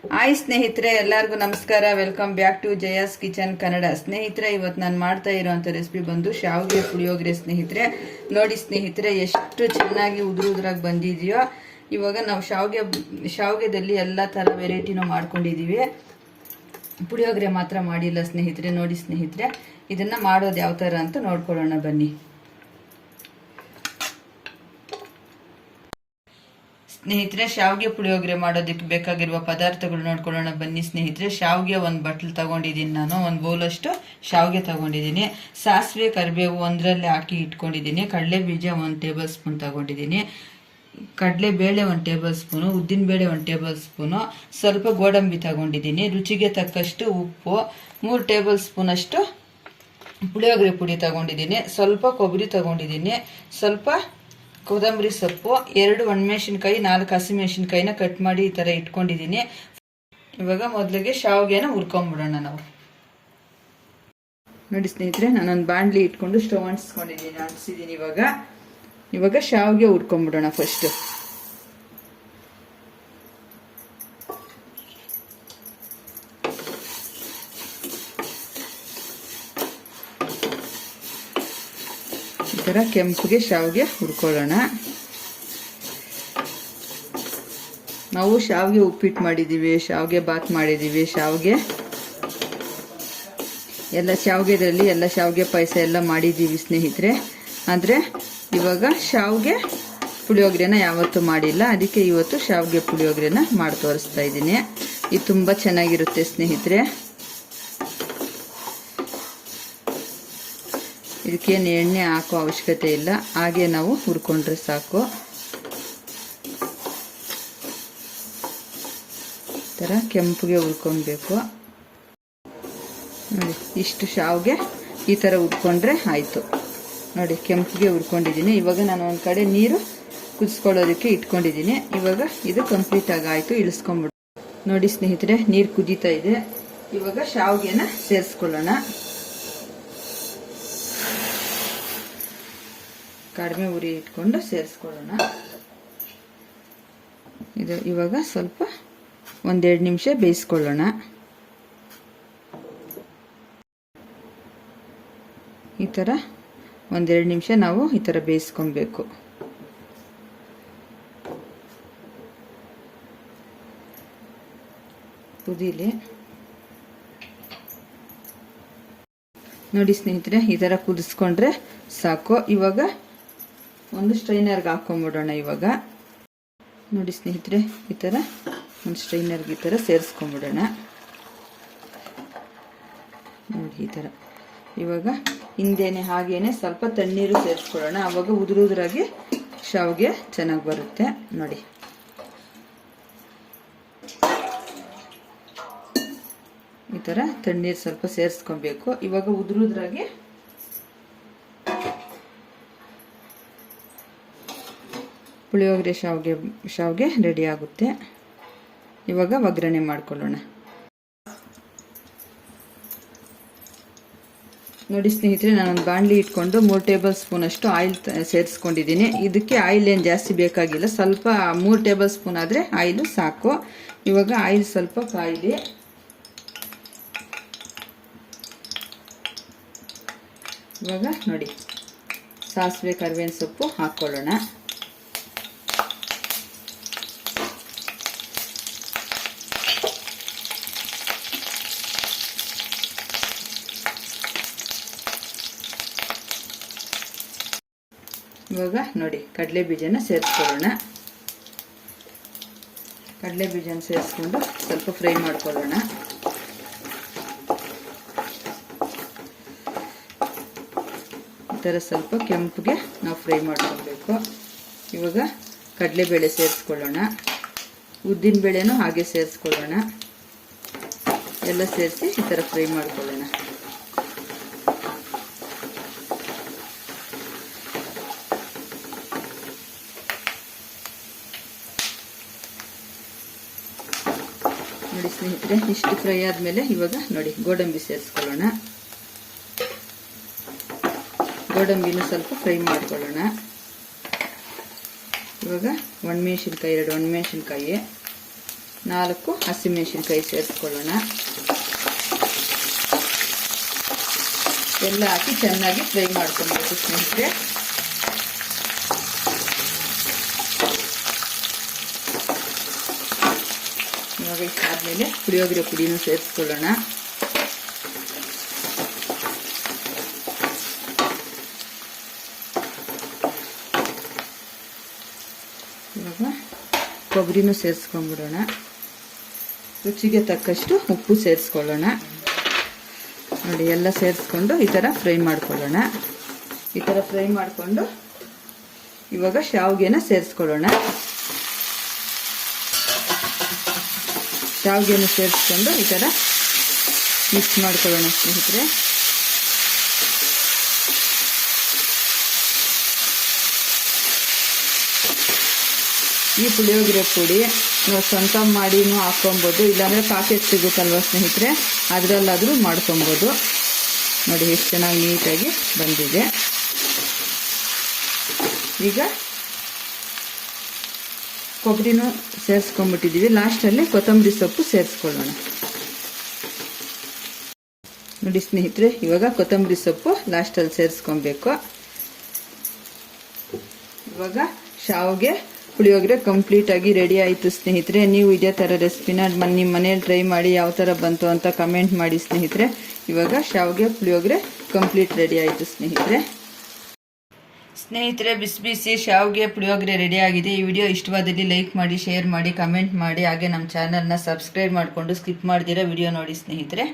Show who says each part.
Speaker 1: Hi ಸ್ನೇಹಿತರೆ, ಎಲ್ಲರಿಗೂ ನಮಸ್ಕಾರ. Welcome back to Jaya's kitchen Kannada. ಸ್ನೇಹಿತರೆ, ಇವತ್ತು ನಾನು ಮಾಡ್ತಾ ಇರೋಂಥ ರೆಸಿಪಿ ಬಂದು ಶಾವಿಗೆ ಪುಳಿಯೋಗರೆ. ಸ್ನೇಹಿತರೆ ನೋಡಿ ಸ್ನೇಹಿತರೆ, ಎಷ್ಟು ಚೆನ್ನಾಗಿ ಉದುರಾಗಿ ಬಂದಿದೆಯೋ. ಇವಾಗ ನಾವು ಶಾವಿಗೆದಲ್ಲಿ ಎಲ್ಲ ಥರ ವೆರೈಟಿನೂ ಮಾಡ್ಕೊಂಡಿದ್ದೀವಿ. ಪುಳಿಯೋಗರೆ ಮಾತ್ರ ಮಾಡಿಲ್ಲ ಸ್ನೇಹಿತರೆ. ನೋಡಿ ಸ್ನೇಹಿತರೆ, ಇದನ್ನು ಮಾಡೋದು ಯಾವ ಥರ ಅಂತ ನೋಡ್ಕೊಳ್ಳೋಣ ಬನ್ನಿ. ಸ್ನೇಹಿತರೆ, ಶಾವಿಗೆ ಪುಳಿಯೋಗರೆ ಮಾಡೋದಕ್ಕೆ ಬೇಕಾಗಿರುವ ಪದಾರ್ಥಗಳು ನೋಡ್ಕೊಳ್ಳೋಣ ಬನ್ನಿ ಸ್ನೇಹಿತರೆ. ಶಾವಿಗೆ ಒಂದು ಬಟ್ಲು ತಗೊಂಡಿದ್ದೀನಿ ನಾನು, ಒಂದು ಬೌಲಷ್ಟು ಶಾವಿಗೆ ತಗೊಂಡಿದ್ದೀನಿ. ಸಾಸಿವೆ ಕರಿಬೇವು ಒಂದರಲ್ಲೇ ಹಾಕಿ ಇಟ್ಕೊಂಡಿದ್ದೀನಿ. ಕಡಲೆ ಬೀಜ 1 ಟೇಬಲ್ ಸ್ಪೂನ್ ತಗೊಂಡಿದ್ದೀನಿ. ಕಡಲೆಬೇಳೆ 1 ಟೇಬಲ್ ಸ್ಪೂನು, ಉದ್ದಿನಬೇಳೆ 1 ಟೇಬಲ್ ಸ್ಪೂನು, ಸ್ವಲ್ಪ ಗೋಡಂಬಿ ತಗೊಂಡಿದ್ದೀನಿ. ರುಚಿಗೆ ತಕ್ಕಷ್ಟು ಉಪ್ಪು, 3 ಟೇಬಲ್ ಸ್ಪೂನ್ ಅಷ್ಟು ಪುಳಿಯೋಗರೆ ಪುಡಿ ತಗೊಂಡಿದ್ದೀನಿ. ಸ್ವಲ್ಪ ಕೊಬ್ಬರಿ ತಗೊಂಡಿದ್ದೀನಿ, ಸ್ವಲ್ಪ ಕೊತ್ತಂಬರಿ ಸೊಪ್ಪು, 2 ಒಣಮೆಣಸಿನ್ಕಾಯಿ, 4 ಹಸಿಮೆಣಸಿನ್ಕಾಯಿನ ಕಟ್ ಮಾಡಿ ಈ ಥರ ಇಟ್ಕೊಂಡಿದ್ದೀನಿ. ಇವಾಗ ಮೊದಲಿಗೆ ಶಾವಿಗೆನ ಹುರ್ಕೊಂಡ್ಬಿಡೋಣ ನಾವು. ನೋಡಿ ಸ್ನೇಹಿತರೆ, ನಾನೊಂದು ಬಾಣಲಿ ಇಟ್ಕೊಂಡು ಸ್ಟವ್ ಅಂಟಿಸಿದ್ದೀನಿ. ಇವಾಗ ಶಾವಿಗೆ ಹುರ್ಕೊಂಡ್ಬಿಡೋಣ ಫಸ್ಟ್. ಈ ಥರ ಕೆಂಪಿಗೆ ಶಾವಿಗೆ ಹುರ್ಕೊಳ್ಳೋಣ. ನಾವು ಶಾವಿಗೆ ಉಪ್ಪಿಟ್ಟು ಮಾಡಿದ್ದೀವಿ, ಶಾವಿಗೆ ಬಾತ್ ಮಾಡಿದ್ದೀವಿ, ಶಾವಿಗೆದಲ್ಲಿ ಎಲ್ಲ ಶಾವಿಗೆ ಪಾಯಸ ಎಲ್ಲ ಮಾಡಿದ್ದೀವಿ ಸ್ನೇಹಿತರೆ. ಆದರೆ ಇವಾಗ ಶಾವಿಗೆ ಪುಳಿಯೋಗರೆನ ಯಾವತ್ತೂ ಮಾಡಿಲ್ಲ, ಅದಕ್ಕೆ ಇವತ್ತು ಶಾವಿಗೆ ಪುಳಿಯೋಗರೆನ ಮಾಡಿ ತೋರಿಸ್ತಾ ಇದ್ದೀನಿ. ಇದು ತುಂಬ ಚೆನ್ನಾಗಿರುತ್ತೆ ಸ್ನೇಹಿತರೆ. ಇದಕ್ಕೇನು ಎಣ್ಣೆ ಹಾಕೋ ಅವಶ್ಯಕತೆ ಇಲ್ಲ, ಹಾಗೆ ನಾವು ಹುರ್ಕೊಂಡ್ರೆ ಸಾಕು. ಈ ಥರ ಕೆಂಪಿಗೆ ಹುರ್ಕೊಬೇಕು. ನೋಡಿ, ಇಷ್ಟು ಶಾವಿಗೆ ಈ ಥರ ಹುರ್ಕೊಂಡ್ರೆ ಆಯಿತು. ನೋಡಿ, ಕೆಂಪಿಗೆ ಹುರ್ಕೊಂಡಿದ್ದೀನಿ. ಇವಾಗ ನಾನು ಒಂದು ಕಡೆ ನೀರು ಕುದಿಸ್ಕೊಳ್ಳೋದಕ್ಕೆ ಇಟ್ಕೊಂಡಿದ್ದೀನಿ. ಇವಾಗ ಇದು ಕಂಪ್ಲೀಟ್ ಆಗಾಯಿತು, ಇಳಿಸ್ಕೊಂಡ್ಬಿಡು. ನೋಡಿ ಸ್ನೇಹಿತರೆ, ನೀರು ಕುದೀತಾ ಇದೆ. ಇವಾಗ ಶಾವಿಗೆನ ಸೇರಿಸ್ಕೊಳ್ಳೋಣ. ಕಡಿಮೆ ಉರಿ ಇಟ್ಕೊಂಡು ಸೇರಿಸ್ಕೊಳ್ಳೋಣ. ಇದು ಇವಾಗ ಸ್ವಲ್ಪ 1-2 ನಿಮಿಷ ಬೇಯಿಸ್ಕೊಳ್ಳೋಣ. ಈ ಥರ 1-2 ನಿಮಿಷ ನಾವು ಈ ಥರ ಬೇಯಿಸ್ಕೊಬೇಕು. ಕುದೀಲಿ. ನೋಡಿ ಸ್ನೇಹಿತರೆ, ಈ ಥರ ಕುದಿಸ್ಕೊಂಡ್ರೆ ಸಾಕು. ಇವಾಗ ಒಂದು ಸ್ಟ್ರೈನರ್ಗೆ ಹಾಕೊಂಡ್ಬಿಡೋಣ. ಇವಾಗ ನೋಡಿ ಸ್ನೇಹಿತರೆ, ಈ ಥರ ಒಂದು ಸ್ಟ್ರೈನರ್ಗೆ ಈ ಥರ ಸೇರಿಸ್ಕೊಂಡ್ಬಿಡೋಣ. ನೋಡಿ ಈ ಥರ. ಇವಾಗ ಹಿಂದೇನೆ ಹಾಗೇನೆ ಸ್ವಲ್ಪ ತಣ್ಣೀರು ಸೇರಿಸ್ಕೊಳ್ಳೋಣ. ಆವಾಗ ಉದುರಾಗಿ ಶಾವಿಗೆ ಚೆನ್ನಾಗಿ ಬರುತ್ತೆ. ನೋಡಿ, ಈ ಥರ ತಣ್ಣೀರು ಸ್ವಲ್ಪ ಸೇರಿಸ್ಕೊಬೇಕು. ಇವಾಗ ಉದುರಾಗಿ ಪುಳಿಯೋಗರೆ ಶಾವಿಗೆ ರೆಡಿ ಆಗುತ್ತೆ. ಇವಾಗ ಒಗ್ಗರಣೆ ಮಾಡ್ಕೊಳ್ಳೋಣ. ನೋಡಿ ಸ್ನೇಹಿತರೆ, ನಾನೊಂದು ಬಾಣಲಿ ಇಟ್ಕೊಂಡು 3 ಟೇಬಲ್ ಸ್ಪೂನ್ ಅಷ್ಟು ಆಯಿಲ್ ಸೇರಿಸ್ಕೊಂಡಿದ್ದೀನಿ. ಇದಕ್ಕೆ ಆಯಿಲ್ ಏನು ಜಾಸ್ತಿ ಬೇಕಾಗಿಲ್ಲ, ಸ್ವಲ್ಪ 3 ಟೇಬಲ್ ಸ್ಪೂನ್ ಆದರೆ ಆಯಿಲು ಸಾಕು. ಇವಾಗ ಆಯಿಲ್ ಸ್ವಲ್ಪ ಕಾಯಿಲಿ. ಇವಾಗ ನೋಡಿ, ಸಾಸಿವೆ ಕರಿಬೇವಿನ ಸೊಪ್ಪು ಹಾಕ್ಕೊಳ್ಳೋಣ. ಇವಾಗ ನೋಡಿ, ಕಡಲೆ ಬೀಜನ ಸೇರಿಸ್ಕೊಳ್ಳೋಣ. ಕಡಲೆ ಬೀಜನ ಸೇರಿಸ್ಕೊಂಡು ಸ್ವಲ್ಪ ಫ್ರೈ ಮಾಡ್ಕೊಳ್ಳೋಣ. ಈ ಥರ ಸ್ವಲ್ಪ ಕೆಂಪಿಗೆ ನಾವು ಫ್ರೈ ಮಾಡ್ಕೊಳ್ಬೇಕು. ಇವಾಗ ಕಡಲೆಬೇಳೆ ಸೇರಿಸ್ಕೊಳ್ಳೋಣ. ಉದ್ದಿನಬೇಳೆನೂ ಹಾಗೆ ಸೇರಿಸ್ಕೊಳ್ಳೋಣ. ಎಲ್ಲ ಸೇರಿಸಿ ಈ ಥರ ಫ್ರೈ ಮಾಡ್ಕೊಳ್ಳೋಣ. ನೋಡಿ ಸ್ನೇಹಿತರೆ, ಇಷ್ಟು ಫ್ರೈ ಆದಮೇಲೆ ಇವಾಗ ನೋಡಿ ಗೋಡಂಬಿ ಸೇರಿಸ್ಕೊಳ್ಳೋಣ. ಗೋಡಂಬಿನೂ ಸ್ವಲ್ಪ ಫ್ರೈ ಮಾಡ್ಕೊಳ್ಳೋಣ. ಇವಾಗ 2 ಒಣಮೆಣಸಿನ್ಕಾಯಿ, 4 ಹಸಿಮೆಣಸಿನಕಾಯಿ ಸೇರಿಸ್ಕೊಳ್ಳೋಣ. ಎಲ್ಲ ಹಾಕಿ ಚೆನ್ನಾಗಿ ಫ್ರೈ ಮಾಡ್ಕೊಬೇಕು ಸ್ನೇಹಿತರೆ. ಇವಾಗ ಇಷ್ಟಾದ್ಮೇಲೆ ಪುಳಿಯೋಗರೆ ಪುಡಿನೂ ಸೇರಿಸ್ಕೊಳ್ಳೋಣ. ಇವಾಗ ಕೊಬ್ಬರಿನೂ ಸೇರಿಸ್ಕೊಂಡ್ಬಿಡೋಣ. ರುಚಿಗೆ ತಕ್ಕಷ್ಟು ಉಪ್ಪು ಸೇರಿಸ್ಕೊಳ್ಳೋಣ. ನೋಡಿ, ಎಲ್ಲ ಸೇರಿಸ್ಕೊಂಡು ಈ ಥರ ಫ್ರೈ ಮಾಡ್ಕೊಳ್ಳೋಣ. ಈ ಥರ ಫ್ರೈ ಮಾಡಿಕೊಂಡು ಇವಾಗ ಶಾವಿಗೆನ ಸೇರಿಸ್ಕೊಳ್ಳೋಣ. ಶಾವಿಗೆನ ಸೇರಿಸ್ಕೊಂಡು ಈ ಥರ ಮಿಕ್ಸ್ ಮಾಡ್ಕೊಳ್ಳೋಣ ಸ್ನೇಹಿತರೆ. ಈ ಪುಳಿಯೋಗರೆ ಪುಡಿ ನಾವು ಸ್ವಂತ ಮಾಡಿನೂ ಹಾಕ್ಕೊಬೋದು, ಇಲ್ಲಾಂದರೆ ಪ್ಯಾಕೆಟ್ ಸಿಗುತ್ತಲ್ವ ಸ್ನೇಹಿತರೆ, ಅದರಲ್ಲಾದರೂ ಮಾಡ್ಕೊಬೋದು. ನೋಡಿ ಎಷ್ಟು ಚೆನ್ನಾಗಿ ನೀಟಾಗಿ ಬಂದಿದೆ. ಈಗ ಕೊಬ್ಬರಿನೂ ಸೇರಿಸ್ಕೊಂಡ್ಬಿಟ್ಟಿದ್ದೀವಿ. ಲಾಸ್ಟಲ್ಲಿ ಕೊತ್ತಂಬರಿ ಸೊಪ್ಪು ಸೇರಿಸ್ಕೊಳ್ಳೋಣ. ನೋಡಿ ಸ್ನೇಹಿತರೆ, ಇವಾಗ ಕೊತ್ತಂಬರಿ ಸೊಪ್ಪು ಲಾಸ್ಟಲ್ಲಿ ಸೇರಿಸ್ಕೊಬೇಕು. ಇವಾಗ ಶಾವಿಗೆ ಪುಳಿಯೋಗರೆ ಕಂಪ್ಲೀಟಾಗಿ ರೆಡಿ ಆಯಿತು ಸ್ನೇಹಿತರೆ. ನೀವು ಇದೇ ಥರ ರೆಸಿಪಿನ ನಿಮ್ಮ ಮನೇಲಿ ಟ್ರೈ ಮಾಡಿ ಯಾವ ಥರ ಬಂತು ಅಂತ ಕಮೆಂಟ್ ಮಾಡಿ ಸ್ನೇಹಿತರೆ. ಇವಾಗ ಶಾವಿಗೆ ಪುಳಿಯೋಗರೆ ಕಂಪ್ಲೀಟ್ ರೆಡಿ ಆಯಿತು ಸ್ನೇಹಿತರೆ. ಬಿಸಿ ಬಿಸಿ ಶಾವಿಗೆ ಪುಳಿಯೋಗರೆ ರೆಡಿ ಆಗಿದೆ. ಈ ವಿಡಿಯೋ ಇಷ್ಟವಾದಲ್ಲಿ ಲೈಕ್ ಮಾಡಿ, ಶೇರ್ ಮಾಡಿ, ಕಮೆಂಟ್ ಮಾಡಿ, ಹಾಗೆ ನಮ್ಮ ಚಾನಲ್ನ ಸಬ್ಸ್ಕ್ರೈಬ್ ಮಾಡಿಕೊಂಡು ಸ್ಕಿಪ್ ಮಾಡ್ದಿರೋ ವಿಡಿಯೋ ನೋಡಿ ಸ್ನೇಹಿತರೆ.